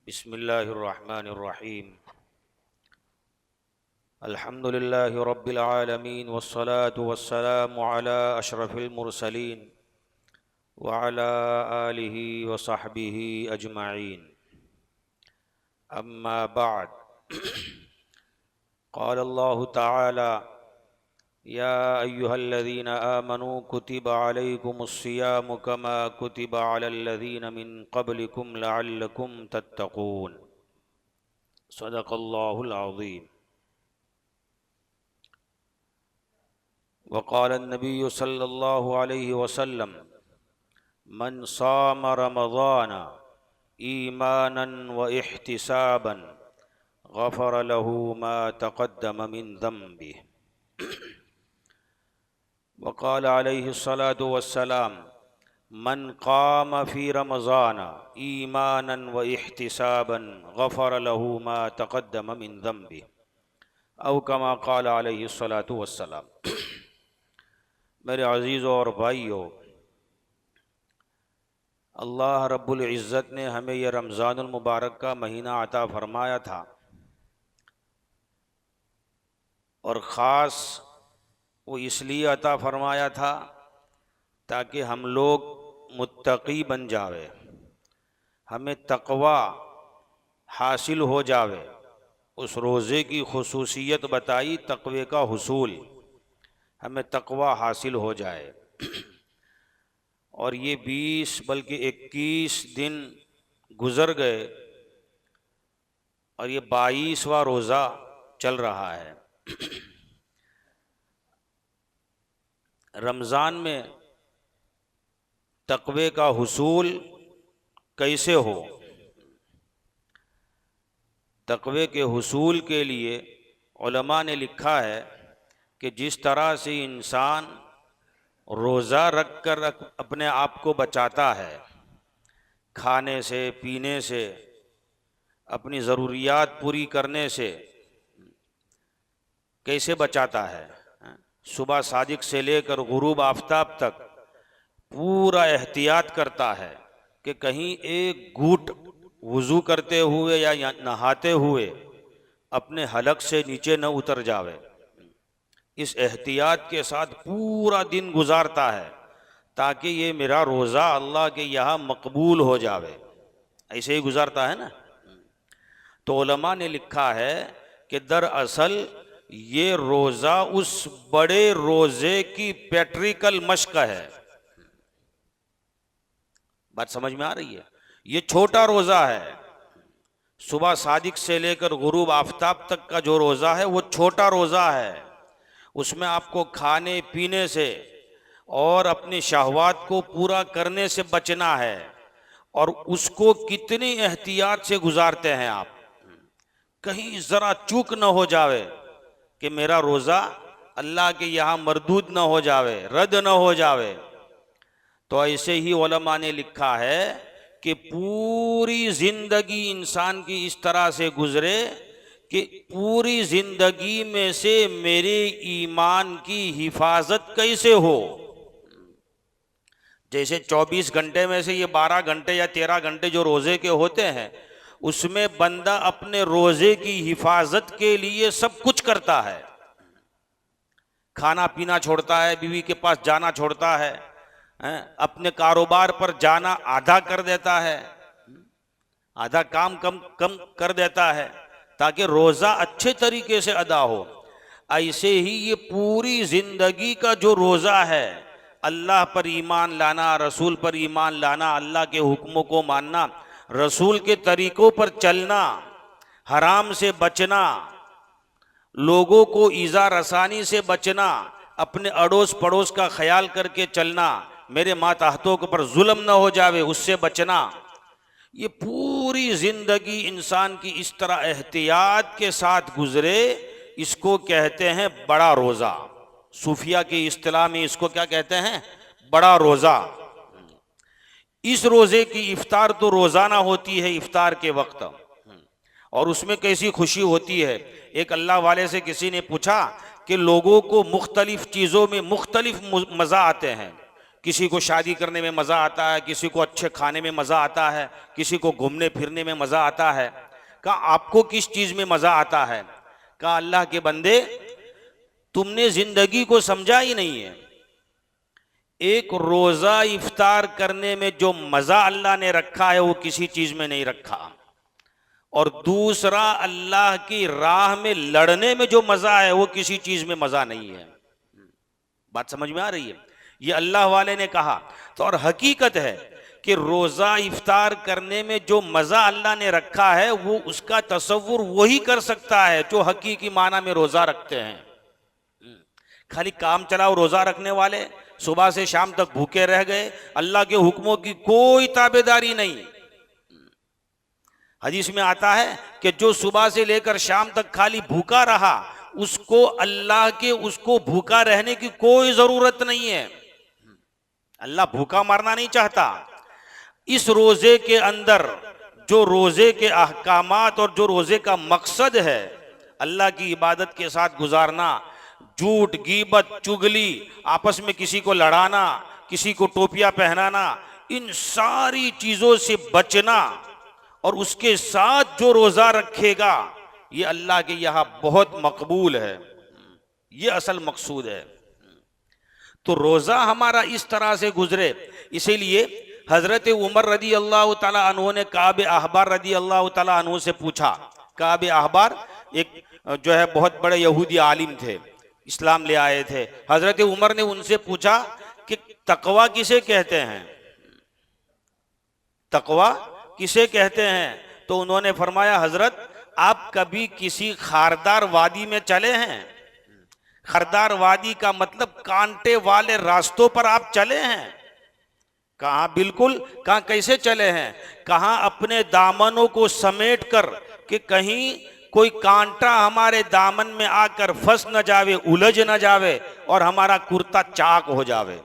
बिस्मिल्लाहिर्रहमानिर्रहीम। अल्हम्दुलिल्लाहि रब्बिल आलमीन वस्सलातु वस्सलामु अला अशरफिल मुरसलीन व अला आलिहि व सहबिहि अजमईन। अम्मा बाद। क़ाल अल्लाहु तआला या अय्युहल्लज़ीना आमनू कुतिबा अलैकुमुस्सियामु कमा कुतिबा अलल्लज़ीना मिन क़ब्लिकुम लअल्लकुम तत्तक़ून। सदक़ल्लाहुल अज़ीम। वक़ाल नबी सल्लल्लाहु अलैहि वसल्लम मन साम रमज़ान ईमानन व इहतिसाबन गफ़र लहू मा तक़द्दम मिन ज़ंबिह। वक़ाल अलैहिस्सलातु वस्सलाम मन क़ाम फ़ी रमज़ान ईमानन व इहतिसाबन गफ़र लहू मा तक़द्दम मिन ज़ंबिह औ कमा क़ाल अलैहिस्सलातु वस्सलाम। मेरे अज़ीज़ों और भाइयों, अल्लाह रब्बुल इज़्ज़त ने हमें यह रमज़ानुल मुबारक का महीना अता फ़रमाया था और ख़ास वो इसलिए अता फ़रमाया था ताकि हम लोग मुत्तक़ी बन जावे, हमें तक़वा हासिल हो जावे। उस रोज़े की खुसूसियत बताई तक़वे का हुसूल, हमें तक़वा हासिल हो जाए। और ये 20 बल्कि 21 दिन गुज़र गए और ये 22वां रोज़ा चल रहा है। रमज़ान में तक़वे का हुसूल कैसे हो? तक़वे के हुसूल के लिए उलमा ने लिखा है कि जिस तरह से इंसान रोज़ा रख कर अपने आप को बचाता है, खाने से, पीने से, अपनी ज़रूरियात पूरी करने से कैसे बचाता है, सुबह सादिक से लेकर गुरूब आफ्ताब तक पूरा एहतियात करता है कि कहीं एक घूंट वुज़ू करते हुए या नहाते हुए अपने हलक से नीचे न उतर जावे। इस एहतियात के साथ पूरा दिन गुजारता है ताकि ये मेरा रोज़ा अल्लाह के यहाँ मकबूल हो जावे। ऐसे ही गुजारता है ना। तो उलमा ने लिखा है कि दरअसल ये रोज़ा उस बड़े रोज़े की प्रैक्टिकल मश्क है। बात समझ में आ रही है? ये छोटा रोज़ा है, सुबह सादिक से लेकर गुरूब आफ्ताब तक का जो रोज़ा है वो छोटा रोज़ा है। उसमें आपको खाने पीने से और अपनी शहवात को पूरा करने से बचना है। और उसको कितनी एहतियात से गुजारते हैं आप, कहीं ज़रा चूक न हो जावे कि मेरा रोज़ा अल्लाह के यहाँ मरदूद न हो जावे, रद्द न हो जावे। तो ऐसे ही उलमा ने लिखा है कि पूरी ज़िंदगी इंसान की इस तरह से गुजरे कि पूरी ज़िंदगी में से मेरे ईमान की हिफाजत कैसे हो। जैसे 24 घंटे में से ये 12 घंटे या 13 घंटे जो रोज़े के होते हैं, उसमें बंदा अपने रोज़े की हिफाजत के लिए सब कुछ करता है। खाना पीना छोड़ता है, बीवी के पास जाना छोड़ता है, अपने कारोबार पर जाना आधा कर देता है, आधा काम कम कर देता है ताकि रोज़ा अच्छे तरीके से अदा हो। ऐसे ही ये पूरी ज़िंदगी का जो रोज़ा है, अल्लाह पर ईमान लाना, रसूल पर ईमान लाना, अल्लाह के हुक्मों को मानना, रसूल के तरीक़ों पर चलना, हराम से बचना, लोगों को ईज़ा रसानी से बचना, अपने अड़ोस पड़ोस का ख्याल करके चलना, मेरे मातहतों के ऊपर जुल्म न हो जावे उससे बचना। ये पूरी ज़िंदगी इंसान की इस तरह एहतियात के साथ गुजरे, इसको कहते हैं बड़ा रोज़ा। सूफिया की इस्तिलाह में इसको क्या कहते हैं? बड़ा रोज़ा। इस रोज़े की इफ्तार तो रोज़ाना होती है इफ्तार के वक्त, और उसमें कैसी खुशी होती है। एक अल्लाह वाले से किसी ने पूछा कि लोगों को मुख्तलिफ चीज़ों में मुख्तलिफ मज़ा आते हैं, किसी को शादी करने में मज़ा आता है, किसी को अच्छे खाने में मज़ा आता है, किसी को घूमने फिरने में मज़ा आता है। कहा आपको किस चीज़ में मज़ा आता है? कहा अल्लाह के बंदे तुमने जिंदगी को समझा ही नहीं है। एक रोज़ा इफ्तार करने में जो मज़ा अल्लाह ने रखा है वो किसी चीज़ में नहीं रखा, और दूसरा अल्लाह की राह में लड़ने में जो मज़ा है वो किसी चीज़ में मज़ा नहीं है। बात समझ में आ रही है? ये अल्लाह वाले ने कहा। तो और हकीकत है कि रोज़ा इफ्तार करने में जो मज़ा अल्लाह ने रखा है वो उसका तसव्वुर वही कर सकता है जो हकीकी माना में रोज़ा रखते हैं। खाली काम चलाओ रोज़ा रखने वाले सुबह से शाम तक भूखे रह गए, अल्लाह के हुक्मों की कोई ताबेदारी नहीं। हदीस में आता है कि जो सुबह से लेकर शाम तक खाली भूखा रहा उसको अल्लाह के उसको भूखा रहने की कोई जरूरत नहीं है। अल्लाह भूखा मारना नहीं चाहता। इस रोजे के अंदर जो रोजे के अहकामात और जो रोजे का मकसद है अल्लाह की इबादत के साथ गुजारना, झूठ, गीबत, चुगली, आपस में किसी को लड़ाना, किसी को टोपियां पहनाना, इन सारी चीजों से बचना, और उसके साथ जो रोजा रखेगा ये अल्लाह के यहाँ बहुत मकबूल है। ये असल मकसूद है। तो रोजा हमारा इस तरह से गुजरे। इसीलिए हजरत उमर रदी अल्लाह ताला अन्हु ने काब अहबार रदी अल्लाह ताला अन्हु से पूछा। काब अहबार एक जो है बहुत बड़े यहूदी आलिम थे, इस्लाम ले आए थे। हजरत उमर ने उनसे पूछा कि तकवा किसे कहते हैं, तकवा किसे कहते हैं? तो उन्होंने फरमाया हजरत आप कभी किसी खारदार वादी में चले हैं? खारदार वादी का मतलब कांटे वाले रास्तों पर आप चले हैं? कहा बिल्कुल। कहा कैसे चले हैं? कहा अपने दामनों को समेट कर कि कहीं कोई कांटा हमारे दामन में आकर फंस न जावे, उलझ न जावे और हमारा कुर्ता चाक हो जावे।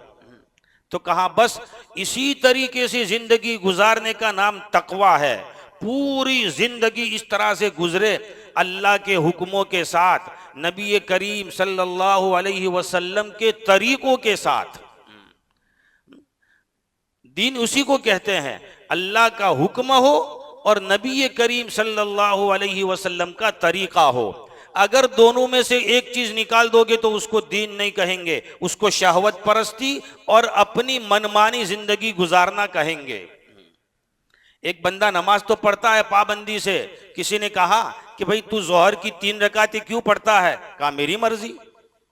तो कहा बस इसी तरीके से जिंदगी गुजारने का नाम तकवा है। पूरी जिंदगी इस तरह से गुजरे अल्लाह के हुक्मों के साथ, नबी करीम सल्लल्लाहु अलैहि वसल्लम के तरीकों के साथ। दीन उसी को कहते हैं, अल्लाह का हुक्म हो और नबी करीम सल्लल्लाहु अलैहि वसल्लम का तरीका हो। अगर दोनों में से एक चीज निकाल दोगे तो उसको दीन नहीं कहेंगे, उसको शहवत परस्ती और अपनी मनमानी जिंदगी गुजारना कहेंगे। एक बंदा नमाज तो पढ़ता है पाबंदी से, किसी ने कहा कि भाई तू जोहर की 3 रकातें क्यों पढ़ता है? कहा मेरी मर्जी,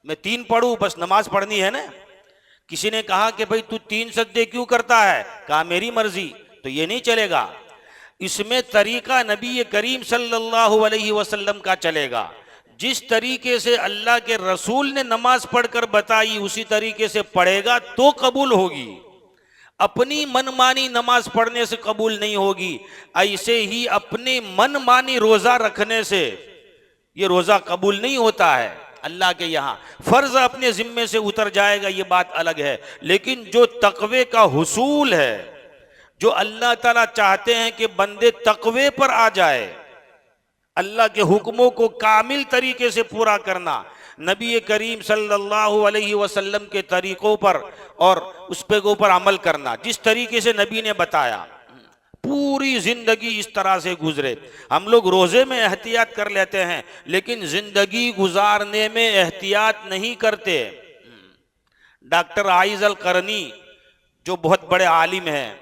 मैं 3 पढ़ूं, बस नमाज पढ़नी है ना। किसी ने कहा कि भाई तू 3 सजदे क्यों करता है? कहा मेरी मर्जी। तो ये नहीं चलेगा, इसमें तरीका नबी करीम सल्लल्लाहु अलैहि वसल्लम का चलेगा। जिस तरीके से अल्लाह के रसूल ने नमाज पढ़कर बताई उसी तरीके से पढ़ेगा तो कबूल होगी। अपनी मनमानी नमाज पढ़ने से कबूल नहीं होगी। ऐसे ही अपने मनमानी रोजा रखने से ये रोजा कबूल नहीं होता है। अल्लाह के यहाँ फर्ज अपने जिम्मे से उतर जाएगा, ये बात अलग है। लेकिन जो तकवे का हुसूल है, जो अल्लाह ताला चाहते हैं कि बंदे तकवे पर आ जाए, अल्लाह के हुक्मों को कामिल तरीके से पूरा करना, नबी करीम सल्लल्लाहु अलैहि वसल्लम के तरीकों पर और उस पे ऊपर अमल करना, जिस तरीके से नबी ने बताया, पूरी जिंदगी इस तरह से गुजरे। हम लोग रोजे में एहतियात कर लेते हैं लेकिन जिंदगी गुजारने में एहतियात नहीं करते। डॉक्टर आइज अल करनी जो बहुत बड़े आलिम हैं,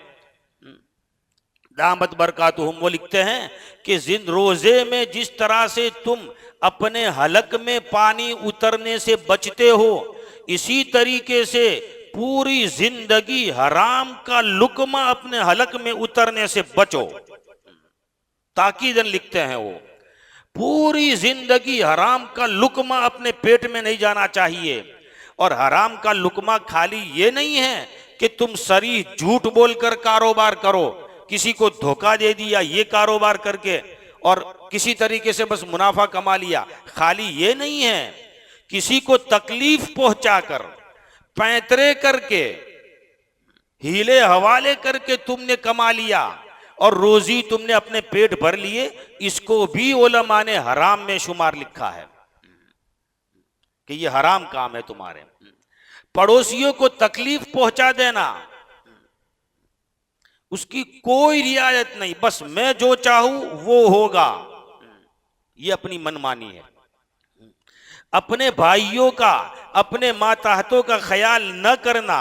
दामत बरकातुहुम, वो लिखते हैं कि रोजे में जिस तरह से तुम अपने हलक में पानी उतरने से बचते हो, इसी तरीके से पूरी जिंदगी हराम का लुकमा अपने हलक में उतरने से बचो। ताकीदन लिखते हैं वो, पूरी जिंदगी हराम का लुकमा अपने पेट में नहीं जाना चाहिए। और हराम का लुकमा खाली ये नहीं है कि तुम सरी झूठ बोलकर कारोबार करो, किसी को धोखा दे दिया ये कारोबार करके और किसी तरीके से बस मुनाफा कमा लिया। खाली ये नहीं है, किसी को तकलीफ पहुंचाकर, पैंतरे करके, हीले हवाले करके तुमने कमा लिया और रोजी तुमने अपने पेट भर लिए, इसको भी उलमा ने हराम में शुमार लिखा है कि ये हराम काम है तुम्हारे। पड़ोसियों को तकलीफ पहुंचा देना, उसकी कोई रियायत नहीं, बस मैं जो चाहूं वो होगा, ये अपनी मनमानी है। अपने भाइयों का, अपने माताहतों का ख्याल न करना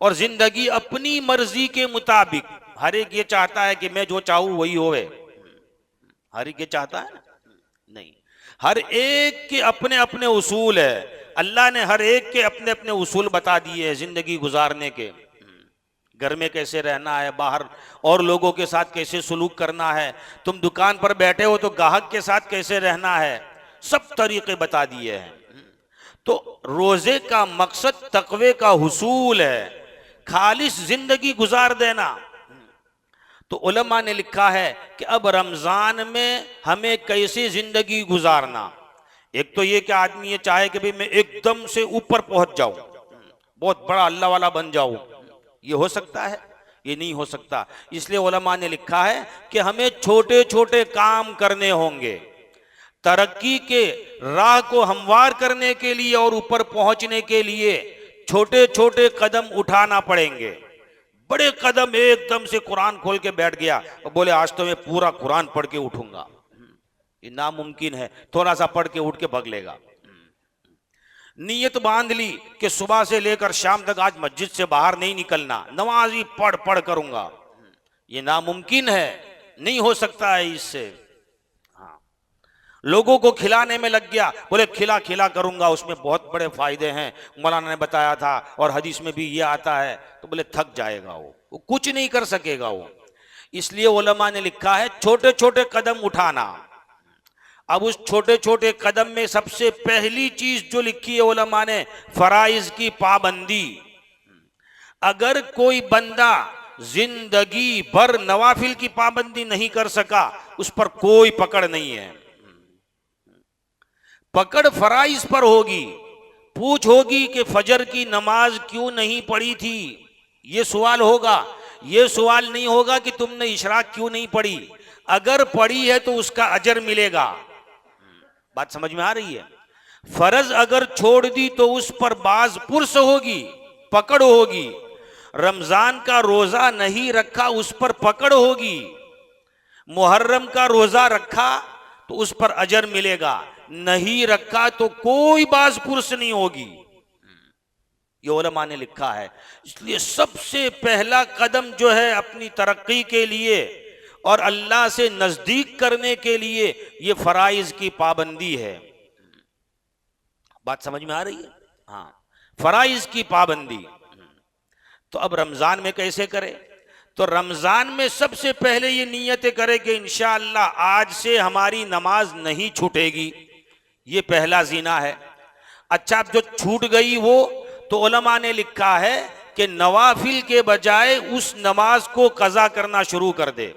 और जिंदगी अपनी मर्जी के मुताबिक, हर एक ये चाहता है कि मैं जो चाहूं वही होवे, हर एक ये चाहता है ना? नहीं, हर एक के अपने अपने उसूल है। अल्लाह ने हर एक के अपने अपने उसूल बता दिए हैं जिंदगी गुजारने के। घर में कैसे रहना है, बाहर और लोगों के साथ कैसे सुलूक करना है, तुम दुकान पर बैठे हो तो ग्राहक के साथ कैसे रहना है, सब तरीके बता दिए हैं। तो रोजे का मकसद तकवे का हुसूल है, खालिस जिंदगी गुजार देना। तो उलमा ने लिखा है कि अब रमजान में हमें कैसी जिंदगी गुजारना। एक तो ये कि आदमी ये चाहे कि भाई मैं एकदम से ऊपर पहुंच जाऊं, बहुत बड़ा अल्लाह वाला बन जाऊं, ये हो सकता है? ये नहीं हो सकता। इसलिए उलमा ने लिखा है कि हमें छोटे छोटे काम करने होंगे, तरक्की के राह को हमवार करने के लिए और ऊपर पहुंचने के लिए छोटे छोटे कदम उठाना पड़ेंगे। बड़े कदम एकदम से कुरान खोल के बैठ गया और बोले आज तो मैं पूरा कुरान पढ़ के उठूंगा, ये नामुमकिन है। थोड़ा सा पढ़ के उठ के भग लेगा। नीयत बांध ली कि सुबह से लेकर शाम तक आज मस्जिद से बाहर नहीं निकलना, नमाज ही पढ़ पढ़ करूंगा, ये नामुमकिन है, नहीं हो सकता है इससे। हाँ, लोगों को खिलाने में लग गया, बोले खिला खिला करूंगा, उसमें बहुत बड़े फायदे हैं, मौलाना ने बताया था और हदीस में भी ये आता है। तो बोले थक जाएगा वो कुछ नहीं कर सकेगा वो। इसलिए उलमा ने लिखा है छोटे छोटे कदम उठाना। अब उस छोटे छोटे कदम में सबसे पहली चीज जो लिखी है उलमा ने, फराइज की पाबंदी। अगर कोई बंदा जिंदगी भर नवाफिल की पाबंदी नहीं कर सका, उस पर कोई पकड़ नहीं है। पकड़ फराइज पर होगी। पूछ होगी कि फजर की नमाज क्यों नहीं पढ़ी थी, यह सवाल होगा। यह सवाल नहीं होगा कि तुमने इशराक क्यों नहीं पढ़ी। अगर पढ़ी है तो उसका अजर मिलेगा। बात समझ में आ रही है? फर्ज अगर छोड़ दी तो उस पर बाज पुर्स होगी, पकड़ होगी। रमजान का रोजा नहीं रखा, उस पर पकड़ होगी। मुहर्रम का रोजा रखा तो उस पर अजर मिलेगा, नहीं रखा तो कोई बाज पुर्स नहीं होगी। ये उलमा ने लिखा है। इसलिए सबसे पहला कदम जो है अपनी तरक्की के लिए और अल्लाह से नजदीक करने के लिए, ये फराइज की पाबंदी है। बात समझ में आ रही है? हाँ, फराइज की पाबंदी। तो अब रमजान में कैसे करें? तो रमजान में सबसे पहले ये नियत करें कि इंशाअल्लाह आज से हमारी नमाज नहीं छूटेगी, ये पहला जीना है। अच्छा, अब जो छूट गई वो, तो उलमा ने लिखा है कि नवाफिल के बजाय उस नमाज को कज़ा करना शुरू कर दे।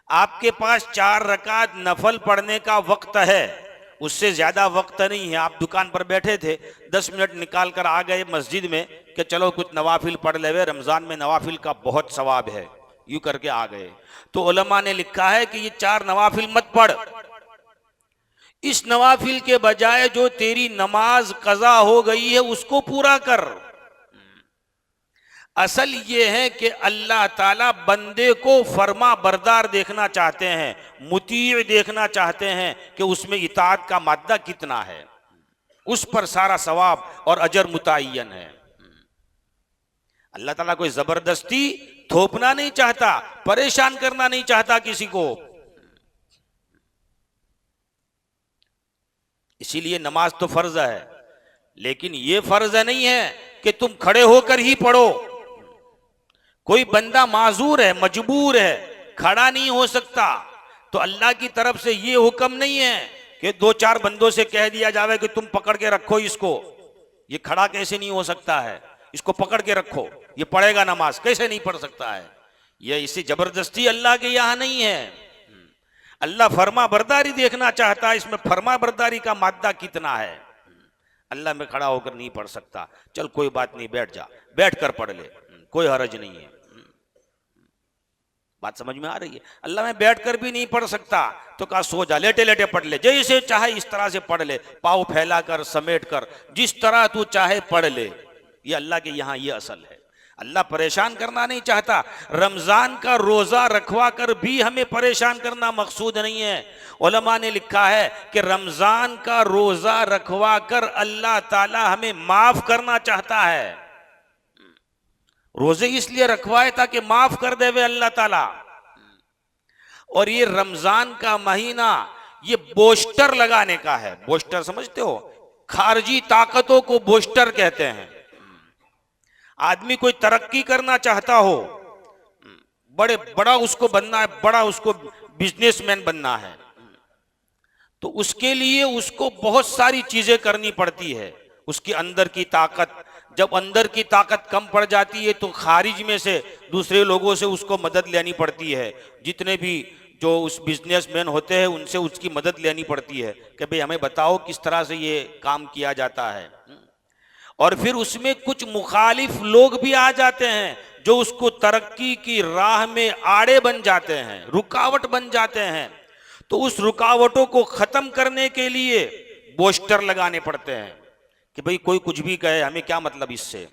आपके पास 4 रकात नफल पढ़ने का वक्त है, उससे ज्यादा वक्त नहीं है। आप दुकान पर बैठे थे, 10 मिनट निकाल कर आ गए मस्जिद में कि चलो कुछ नवाफिल पढ़ लेवे, रमजान में नवाफिल का बहुत सवाब है, यूं करके आ गए। तो उलमा ने लिखा है कि ये 4 नवाफिल मत पढ़, इस नवाफिल के बजाय जो तेरी नमाज कज़ा हो गई है उसको पूरा कर। असल ये है कि अल्लाह ताला बंदे को फरमा बरदार देखना चाहते हैं, मुतीअ देखना चाहते हैं कि उसमें इताअत का मादा कितना है, उस पर सारा सवाब और अजर मुतय्यन है। अल्लाह ताला कोई जबरदस्ती थोपना नहीं चाहता, परेशान करना नहीं चाहता किसी को। इसीलिए नमाज तो फर्ज है, लेकिन यह फर्ज नहीं है कि तुम खड़े होकर ही पढ़ो। कोई बंदा माजूर है, मजबूर है, खड़ा नहीं हो सकता, तो अल्लाह की तरफ से यह हुक्म नहीं है कि 2-4 बंदों से कह दिया जावे कि तुम पकड़ के रखो इसको। ये खड़ा कैसे नहीं हो सकता है, इसको पकड़ के रखो, ये पढ़ेगा नमाज, कैसे नहीं पढ़ सकता है। यह इसी जबरदस्ती अल्लाह के यहां नहीं है। अल्लाह फरमा बरदारी देखना चाहता है, इसमें फरमा बरदारी का मादा कितना है। अल्लाह में खड़ा होकर नहीं पढ़ सकता, चल कोई बात नहीं, बैठ जा, बैठ कर पढ़ ले, कोई हरज नहीं है। बात समझ में आ रही है? अल्लाह में बैठकर भी नहीं पढ़ सकता तो कहा सो जा, लेटे लेटे पढ़ ले, जैसे चाहे इस तरह से पढ़ ले, पाँव फैलाकर समेट कर, जिस तरह तू चाहे पढ़ ले। ये अल्लाह के यहाँ ये असल है। अल्लाह परेशान करना नहीं चाहता। रमजान का रोजा रखवा कर भी हमें परेशान करना मकसूद नहीं है। उलमा ने लिखा है कि रमजान का रोजा रखवा कर अल्लाह ताला हमें माफ करना चाहता है। रोजे इसलिए रखवाए ताकि माफ कर देवे अल्लाह ताला। और ये रमजान का महीना ये बोस्टर लगाने का है। बोस्टर समझते हो? खारजी ताकतों को बोस्टर कहते हैं। आदमी कोई तरक्की करना चाहता हो, बड़ा उसको बनना है, बड़ा उसको बिजनेसमैन बनना है, तो उसके लिए उसको बहुत सारी चीजें करनी पड़ती है। उसकी अंदर की ताकत, जब अंदर की ताकत कम पड़ जाती है तो खारिज में से दूसरे लोगों से उसको मदद लेनी पड़ती है। जितने भी जो उस बिजनेसमैन होते हैं उनसे उसकी मदद लेनी पड़ती है कि भाई हमें बताओ किस तरह से ये काम किया जाता है। और फिर उसमें कुछ मुखालिफ लोग भी आ जाते हैं जो उसको तरक्की की राह में आड़े बन जाते हैं, रुकावट बन जाते हैं। तो उस रुकावटों को खत्म करने के लिए बोस्टर लगाने पड़ते हैं कि भाई कोई कुछ भी कहे, हमें क्या मतलब इससे,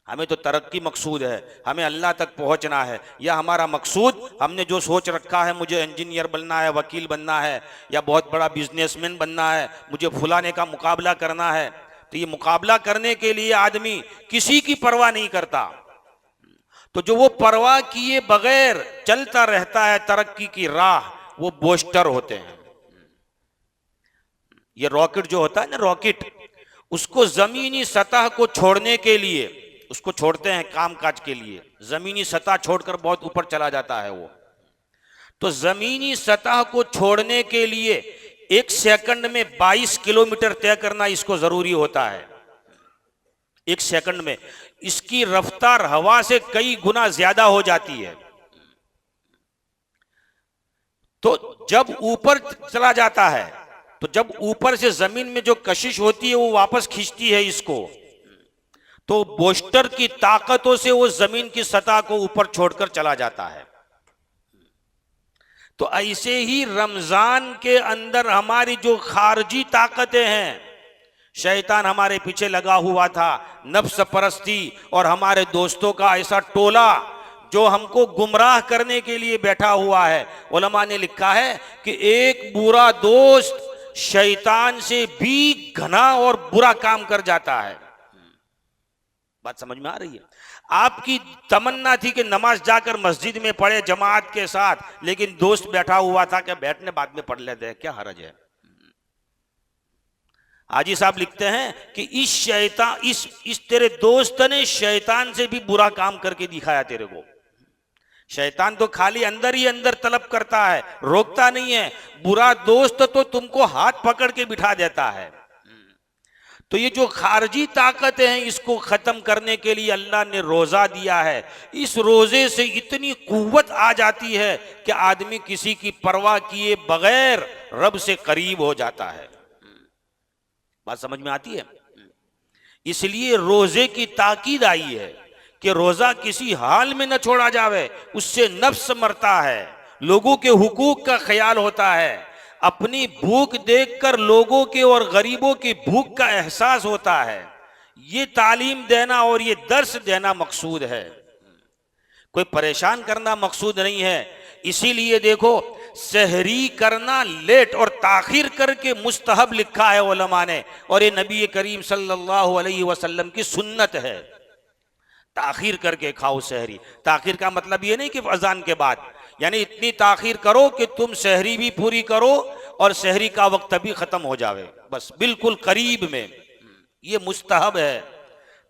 हमें तो तरक्की मकसूद है, हमें अल्लाह तक पहुंचना है। या हमारा मकसूद, हमने जो सोच रखा है, मुझे इंजीनियर बनना है, वकील बनना है, या बहुत बड़ा बिजनेसमैन बनना है, मुझे फुलाने का मुकाबला करना है। तो ये मुकाबला करने के लिए आदमी किसी की परवाह नहीं करता। तो जो वो परवाह किए बगैर चलता रहता है तरक्की की राह, वो बोस्टर होते हैं। ये रॉकेट जो होता है ना, रॉकेट, उसको जमीनी सतह को छोड़ने के लिए उसको छोड़ते हैं कामकाज के लिए। जमीनी सतह छोड़कर बहुत ऊपर चला जाता है वो। तो जमीनी सतह को छोड़ने के लिए 1 सेकंड में 22 किलोमीटर तय करना इसको जरूरी होता है। 1 सेकंड में इसकी रफ्तार हवा से कई गुना ज्यादा हो जाती है। तो जब ऊपर चला जाता है, तो जब ऊपर से जमीन में जो कशिश होती है वो वापस खींचती है इसको, तो बोस्टर की ताकतों से वो जमीन की सतह को ऊपर छोड़कर चला जाता है। तो ऐसे ही रमजान के अंदर हमारी जो खारजी ताकतें हैं, शैतान हमारे पीछे लगा हुआ था, नफ्स परस्ती और हमारे दोस्तों का ऐसा टोला जो हमको गुमराह करने के लिए बैठा हुआ है। उलमा ने लिखा है कि एक बुरा दोस्त शैतान से भी घना और बुरा काम कर जाता है। बात समझ में आ रही है? आपकी तमन्ना थी कि नमाज जाकर मस्जिद में पढ़े जमात के साथ, लेकिन दोस्त बैठा हुआ था कि बैठने बाद में पढ़ लेते हैं, क्या हरज है। हाजी साहब लिखते हैं कि इस तेरे दोस्त ने शैतान से भी बुरा काम करके दिखाया तेरे को। शैतान तो खाली अंदर ही अंदर तलब करता है, रोकता नहीं है। बुरा दोस्त तो तुमको हाथ पकड़ के बिठा देता है। तो ये जो खारजी ताकतें हैं, इसको खत्म करने के लिए अल्लाह ने रोजा दिया है। इस रोजे से इतनी कुव्वत आ जाती है कि आदमी किसी की परवाह किए बगैर रब से करीब हो जाता है। बात समझ में आती है? इसलिए रोजे की ताकीद आई है कि रोजा किसी हाल में न छोड़ा जावे, उससे नफ्स मरता है, लोगों के हुकूक का ख्याल होता है, अपनी भूख देखकर लोगों के और गरीबों की भूख का एहसास होता है। ये तालीम देना और ये दर्स देना मकसूद है, कोई परेशान करना मकसूद नहीं है। इसीलिए देखो, सहरी करना लेट और ताखिर करके मुस्तहब लिखा है उलमा ने, और ये नबी करीम सल्लल्लाहु अलैहि वसल्लम की सुन्नत है। ताखिर करके खाओ सहरी। ताखिर का मतलब ये नहीं कि अजान के बाद, यानी इतनी ताखिर करो कि तुम सहरी भी पूरी करो और सहरी का वक्त भी खत्म हो जावे, बस बिल्कुल करीब में। ये मुस्तहब है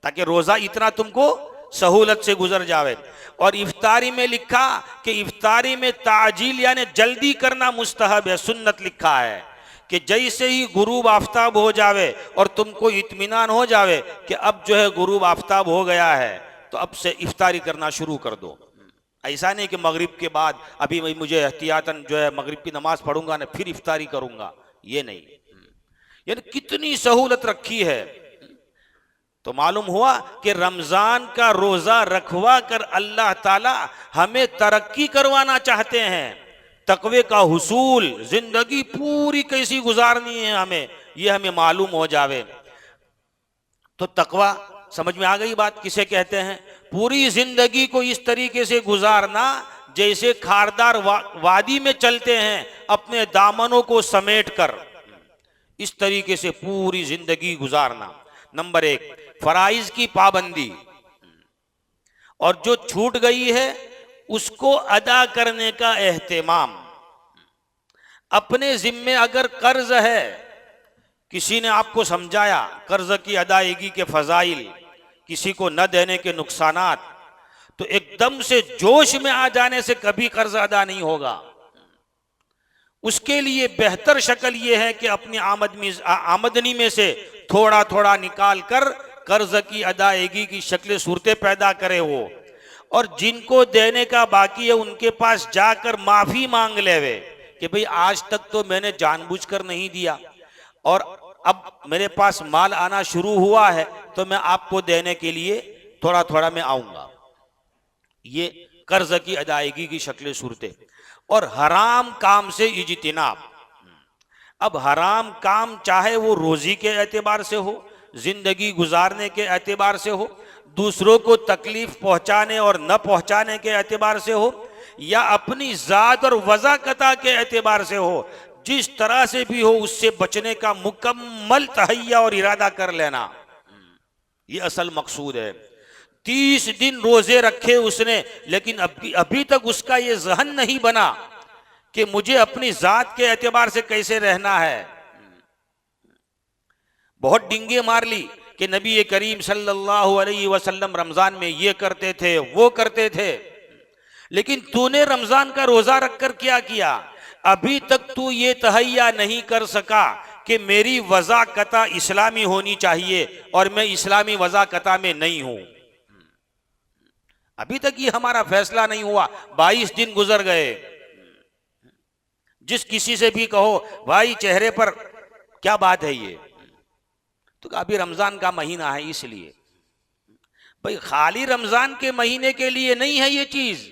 ताकि रोजा इतना तुमको सहूलत से गुजर जावे। और इफ्तारी में लिखा कि इफ्तारी में ताजील यानी जल्दी करना मुस्तहब है, सुन्नत लिखा है कि जैसे ही गुरूब आफ्ताब हो जावे और तुमको इत्मीनान हो जावे कि अब जो है गुरूब आफ्ताब हो गया है, तो अब से इफ्तारी करना शुरू कर दो। ऐसा नहीं कि मगरिब के बाद अभी मुझे एहतियातन जो है मगरिब की नमाज पढ़ूंगा ना फिर इफ्तारी करूंगा, ये नहीं। यानी कितनी सहूलत रखी है। तो मालूम हुआ कि रमजान का रोजा रखवा कर अल्लाह ताला हमें तरक्की करवाना चाहते हैं, तकवे का हुसूल, जिंदगी पूरी कैसी गुजारनी है हमें, यह हमें मालूम हो जावे। तो तकवा समझ में आ गई बात किसे कहते हैं? पूरी जिंदगी को इस तरीके से गुजारना जैसे खारदार वादी में चलते हैं अपने दामनों को समेट कर, इस तरीके से पूरी जिंदगी गुजारना। नंबर एक, फराइज की पाबंदी, और जो छूट गई है उसको अदा करने का एहतिमाम। अपने जिम्मे अगर कर्ज है, किसी ने आपको समझाया कर्ज की अदायगी के फजाइल, किसी को न देने के नुकसानात, तो एकदम से जोश में आ जाने से कभी कर्ज अदा नहीं होगा। उसके लिए बेहतर शक्ल यह है कि अपनी आमदनी में से थोड़ा थोड़ा निकाल कर कर्ज की अदायगी की शक्ल सूरतें पैदा करे वो, और जिनको देने का बाकी है उनके पास जाकर माफी मांग लेवे कि भाई आज तक तो मैंने जानबूझकर नहीं दिया और अब मेरे पास माल आना शुरू हुआ है तो मैं आपको देने के लिए थोड़ा थोड़ा मैं आऊंगा। ये कर्ज की अदायगी की शक्ल सूरतें। और हराम काम से इज्तिनाब। अब हराम काम चाहे वो रोजी के एतबार से हो, जिंदगी गुजारने के एतबार से हो, दूसरों को तकलीफ पहुंचाने और न पहुंचाने के एतबार से हो, या अपनी जात और वज़ाकता के एतबार से हो, जिस तरह से भी हो उससे बचने का मुकम्मल तहैया और इरादा कर लेना, ये असल मकसूद है। 30 दिन रोजे रखे उसने, लेकिन अभी तक उसका ये जहन नहीं बना कि मुझे अपनी जात के एतबार से कैसे रहना है। बहुत डिंगे मार ली कि नबी करीम सल्लल्लाहु अलैहि वसल्लम रमजान में ये करते थे वो करते थे, लेकिन तूने रमजान का रोजा रखकर क्या किया? अभी तक तू ये तहैया नहीं कर सका कि मेरी वज़ाकता इस्लामी होनी चाहिए और मैं इस्लामी वज़ाकता में नहीं हूं। अभी तक ये हमारा फैसला नहीं हुआ। 22 दिन गुजर गए। जिस किसी से भी कहो भाई चेहरे पर क्या बात है ये, तो अभी रमजान का महीना है इसलिए। भाई खाली रमजान के महीने के लिए नहीं है ये चीज।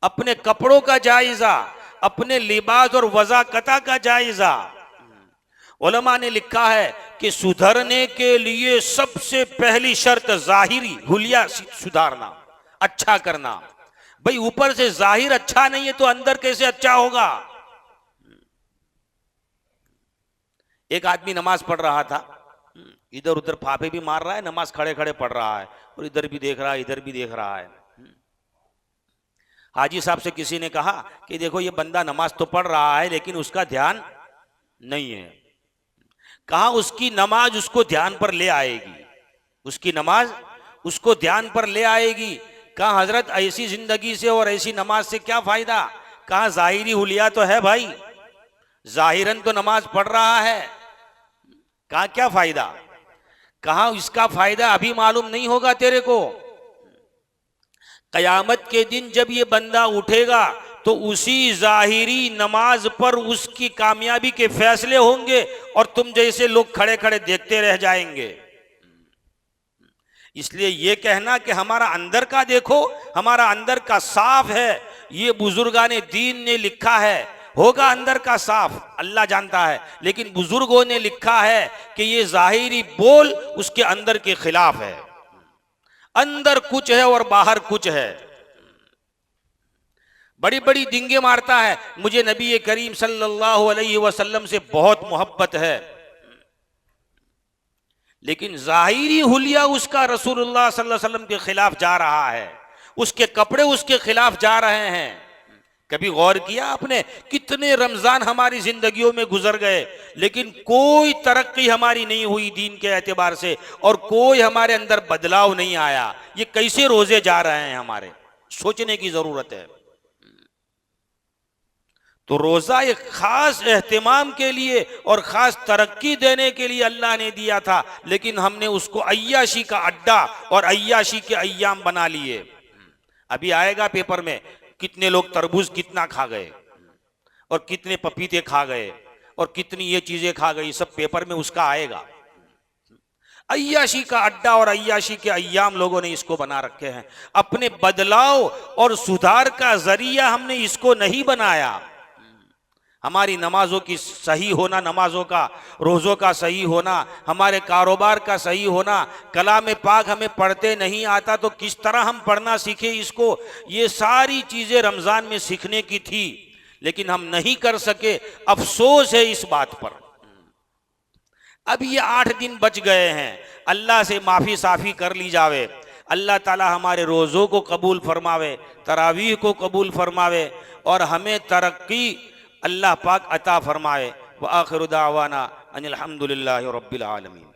अपने कपड़ों का जायजा, अपने लिबास और वज़ाकता का जायजा। उलमा ने लिखा है कि सुधरने के लिए सबसे पहली शर्त जाहिरी हुलिया सुधारना, अच्छा करना। भाई ऊपर से जाहिर अच्छा नहीं है तो अंदर कैसे अच्छा होगा? एक आदमी नमाज पढ़ रहा था, इधर उधर फाफे भी मार रहा है, नमाज खड़े खड़े पढ़ रहा है, और इधर भी देख रहा है इधर भी देख रहा है। हाजी साहब से किसी ने कहा कि देखो ये बंदा नमाज तो पढ़ रहा है लेकिन उसका ध्यान नहीं है। कहा उसकी नमाज उसको ध्यान पर ले आएगी, उसकी नमाज उसको ध्यान पर ले आएगी। कहा हजरत ऐसी जिंदगी से और ऐसी नमाज से क्या फायदा? कहा जाहिरी हुलिया तो है भाई, जाहिरन तो नमाज पढ़ रहा है। कहा क्या फायदा? कहा इसका फायदा अभी मालूम नहीं होगा तेरे को। कयामत के दिन जब ये बंदा उठेगा तो उसी जाहिरी नमाज पर उसकी कामयाबी के फैसले होंगे और तुम जैसे लोग खड़े खड़े देखते रह जाएंगे। इसलिए ये कहना कि हमारा अंदर का देखो, हमारा अंदर का साफ है, ये बुजुर्गाने दीन ने लिखा है। होगा अंदर का साफ, अल्लाह जानता है, लेकिन बुजुर्गों ने लिखा है कि ये जाहिरी बोल उसके अंदर के खिलाफ है। अंदर कुछ है और बाहर कुछ है। बड़ी बड़ी डिंगे मारता है, मुझे नबी करीम सल्लल्लाहु अलैहि वसल्लम से बहुत मोहब्बत है, लेकिन जाहिरी हुलिया उसका रसूलुल्लाह सल्लल्लाहु अलैहि वसल्लम के खिलाफ जा रहा है, उसके कपड़े उसके खिलाफ जा रहे हैं। कभी गौर किया आपने कितने रमजान हमारी जिंदगियों में गुजर गए लेकिन कोई तरक्की हमारी नहीं हुई दीन के एतबार से, और कोई हमारे अंदर बदलाव नहीं आया। ये कैसे रोजे जा रहे हैं हमारे, सोचने की जरूरत है। तो रोजा एक खास एहतिमाम के लिए और खास तरक्की देने के लिए अल्लाह ने दिया था, लेकिन हमने उसको अय्याशी का अड्डा और अय्याशी के अय्याम बना लिए। अभी आएगा पेपर में कितने लोग तरबूज कितना खा गए और कितने पपीते खा गए और कितनी ये चीजें खा गई, सब पेपर में उसका आएगा। अय्याशी का अड्डा और अय्याशी के अय्याम लोगों ने इसको बना रखे हैं। अपने बदलाव और सुधार का जरिया हमने इसको नहीं बनाया। हमारी नमाजों की सही होना, नमाजों का रोज़ों का सही होना, हमारे कारोबार का सही होना, कलाम पाक हमें पढ़ते नहीं आता तो किस तरह हम पढ़ना सीखे इसको, ये सारी चीज़ें रमज़ान में सीखने की थी, लेकिन हम नहीं कर सके। अफसोस है इस बात पर। अब ये 8 दिन बच गए हैं, अल्लाह से माफ़ी साफ़ी कर ली जावे। अल्लाह ताला हमारे रोज़ों को कबूल फरमावे, तरावीह को कबूल फरमावे और हमें तरक्की अल्लाह पाक अता फरमाए। व आखिरु दावाना अनिल हम्दुलिल्लाहि रब्बिल आलमीन।